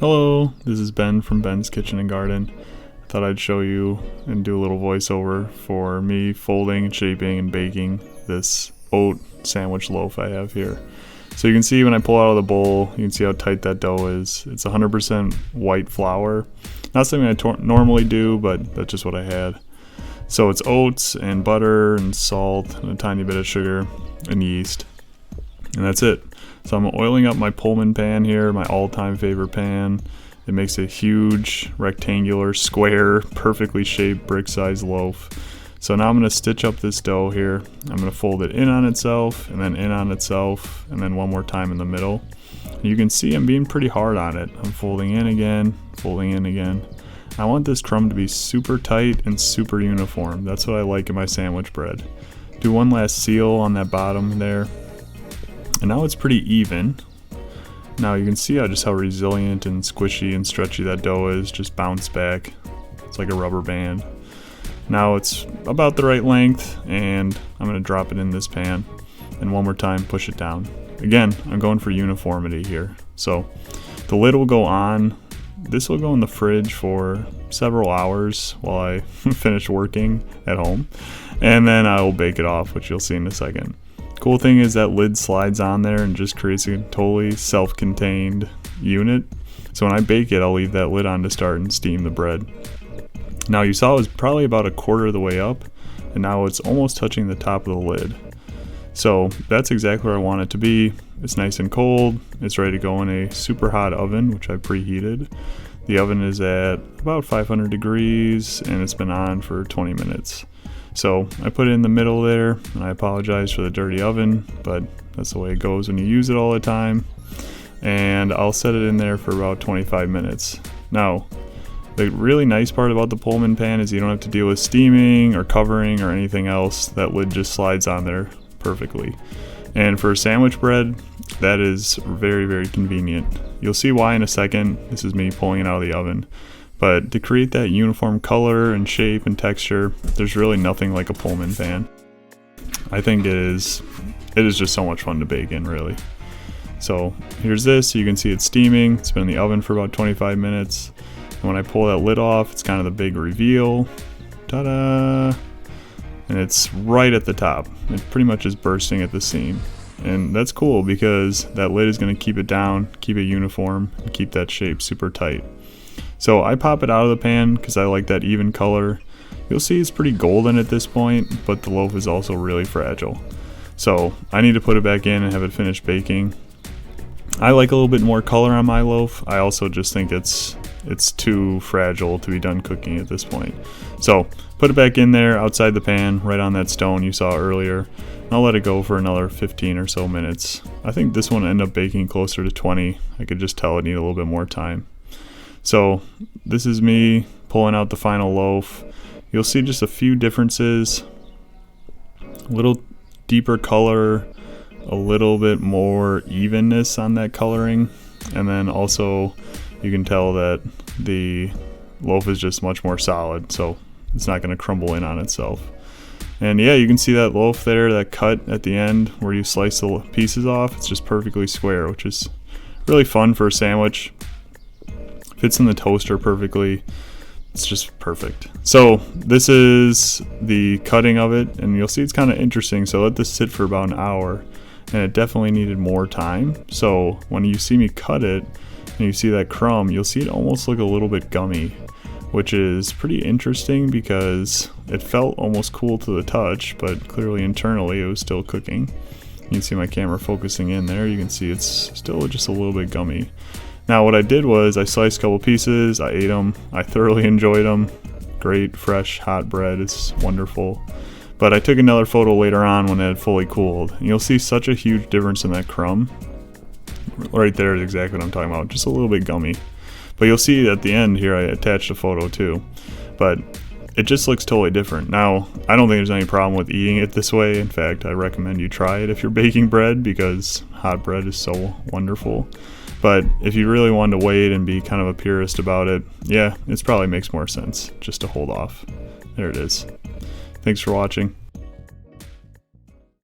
Hello, this is Ben from Ben's Kitchen and Garden. I thought I'd show you and do a little voiceover for me folding, shaping, and baking this oat sandwich loaf I have here. So you can see when I pull out of the bowl, you can see how tight that dough is. It's 100% white flour. Not something I normally do, but that's just what I had. So it's oats and butter and salt and a tiny bit of sugar and yeast. And that's it. So I'm oiling up my Pullman pan here, my all-time favorite pan. It makes a huge rectangular, square, perfectly shaped brick-sized loaf. So now I'm going to stitch up this dough here. I'm going to fold it in on itself, and then in on itself, and then one more time in the middle. And you can see I'm being pretty hard on it. I'm folding in again, folding in again. I want this crumb to be super tight and super uniform. That's what I like in my sandwich bread. Do one last seal on that bottom there. And now it's pretty even. Now you can see how resilient and squishy and stretchy that dough is. Just bounce back. It's like a rubber band. Now it's about the right length, and I'm going to drop it in this pan. And one more time, push it down. Again, I'm going for uniformity here. So the lid will go on. This will go in the fridge for several hours while I finish working at home. And then I will bake it off, which you'll see in a second. Cool thing is that lid slides on there and just creates a totally self-contained unit. So when I bake it, I'll leave that lid on to start and steam the bread. Now you saw it was probably about a quarter of the way up, and now it's almost touching the top of the lid. So that's exactly where I want it to be. It's nice and cold. It's ready to go in a super hot oven, which I preheated. The oven is at about 500 degrees, and it's been on for 20 minutes. So I put it in the middle there, and I apologize for the dirty oven, but that's the way it goes when you use it all the time. And I'll set it in there for about 25 minutes. Now, the really nice part about the Pullman pan is you don't have to deal with steaming or covering or anything else. That lid just slides on there perfectly. And for sandwich bread, that is very, very convenient. You'll see why in a second. This is me pulling it out of the oven. But to create that uniform color and shape and texture, there's really nothing like a Pullman pan. I think it is just so much fun to bake in, really. So here's this. You can see it's steaming. It's been in the oven for about 25 minutes. And when I pull that lid off, it's kind of the big reveal. Ta-da! And it's right at the top. It pretty much is bursting at the seam. And that's cool because that lid is going to keep it down, keep it uniform, and keep that shape super tight. So I pop it out of the pan because I like that even color. You'll see it's pretty golden at this point, but the loaf is also really fragile. So I need to put it back in and have it finished baking. I like a little bit more color on my loaf. I also just think it's too fragile to be done cooking at this point. So put it back in there outside the pan, right on that stone you saw earlier. And I'll let it go for another 15 or so minutes. I think this one will end up baking closer to 20. I could just tell it needed a little bit more time. So this is me pulling out the final loaf. You'll see just a few differences. A little deeper color, a little bit more evenness on that coloring. And then also you can tell that the loaf is just much more solid, so it's not going to crumble in on itself. And yeah, you can see that loaf there, that cut at the end where you slice the pieces off. It's just perfectly square, which is really fun for a sandwich. Fits in the toaster perfectly. It's just perfect. So this is the cutting of it, and you'll see it's kind of interesting. So I let this sit for about an hour, and it definitely needed more time. So when you see me cut it and you see that crumb, you'll see it almost look a little bit gummy, which is pretty interesting because it felt almost cool to the touch, but clearly internally it was still cooking. You can see my camera focusing in there. You can see it's still just a little bit gummy. Now what I did was I sliced a couple pieces, I ate them, I thoroughly enjoyed them. Great, fresh, hot bread, it's wonderful. But I took another photo later on when it had fully cooled. And you'll see such a huge difference in that crumb. Right there is exactly what I'm talking about, just a little bit gummy. But you'll see at the end here I attached a photo too. But it just looks totally different. Now, I don't think there's any problem with eating it this way. In fact, I recommend you try it if you're baking bread because hot bread is so wonderful. But if you really wanted to wait and be kind of a purist about it, yeah, it probably makes more sense just to hold off. There it is. Thanks for watching.